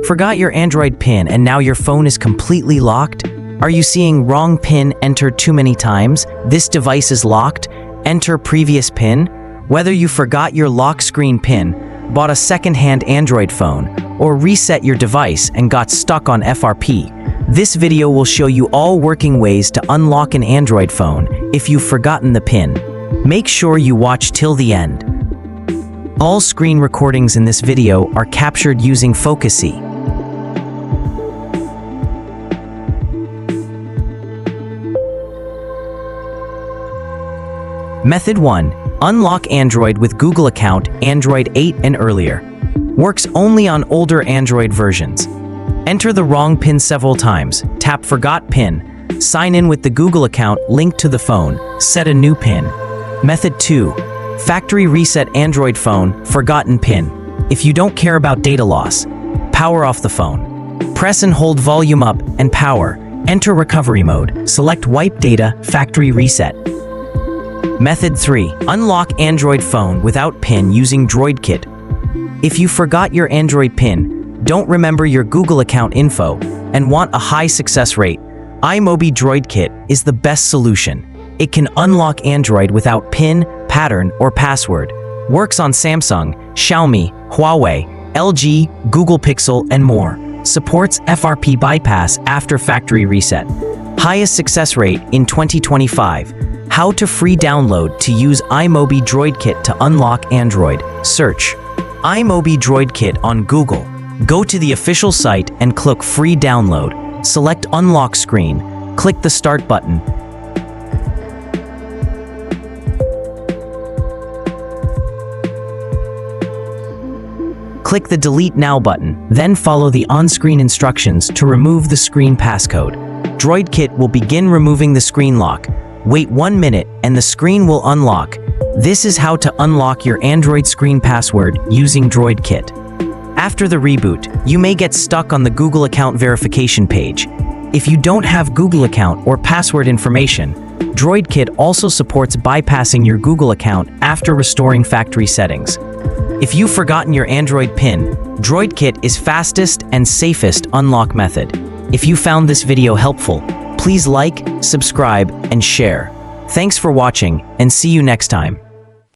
Forgot your Android PIN and now your phone is completely locked? Are you seeing wrong PIN entered too many times? This device is locked? Enter previous PIN? Whether you forgot your lock screen PIN, bought a second-hand Android phone, or reset your device and got stuck on FRP, this video will show you all working ways to unlock an Android phone if you've forgotten the PIN. Make sure you watch till the end. All screen recordings in this video are captured using Focusy. Method 1. Unlock Android with Google account Android 8 and earlier. Works only on older Android versions. Enter the wrong PIN several times, tap Forgot PIN, sign in with the Google account linked to the phone, set a new PIN. Method 2. Factory reset Android phone, forgotten PIN. If you don't care about data loss, power off the phone. Press and hold volume up and power. Enter recovery mode, select wipe data, factory reset. Method 3. Unlock Android phone without PIN using DroidKit. If you forgot your Android PIN, don't remember your Google account info, and want a high success rate, iMobie DroidKit is the best solution. It can unlock Android without PIN, pattern, or password. Works on Samsung, Xiaomi, Huawei, LG, Google Pixel, and more. Supports FRP bypass after factory reset. Highest success rate in 2025. How to free download to use iMobie DroidKit to unlock Android. Search iMobie DroidKit on Google. Go to the official site and click free download. Select unlock screen. Click the start button. Click the delete now button, then follow the on-screen instructions to remove the screen passcode. DroidKit will begin removing the screen lock. Wait 1 minute and the screen will unlock. This is how to unlock your Android screen password using DroidKit. After the reboot, you may get stuck on the Google account verification page. If you don't have Google account or password information, DroidKit also supports bypassing your Google account after restoring factory settings. If you've forgotten your Android PIN, DroidKit is fastest and safest unlock method. If you found this video helpful, please like, subscribe, and share. Thanks for watching, and see you next time.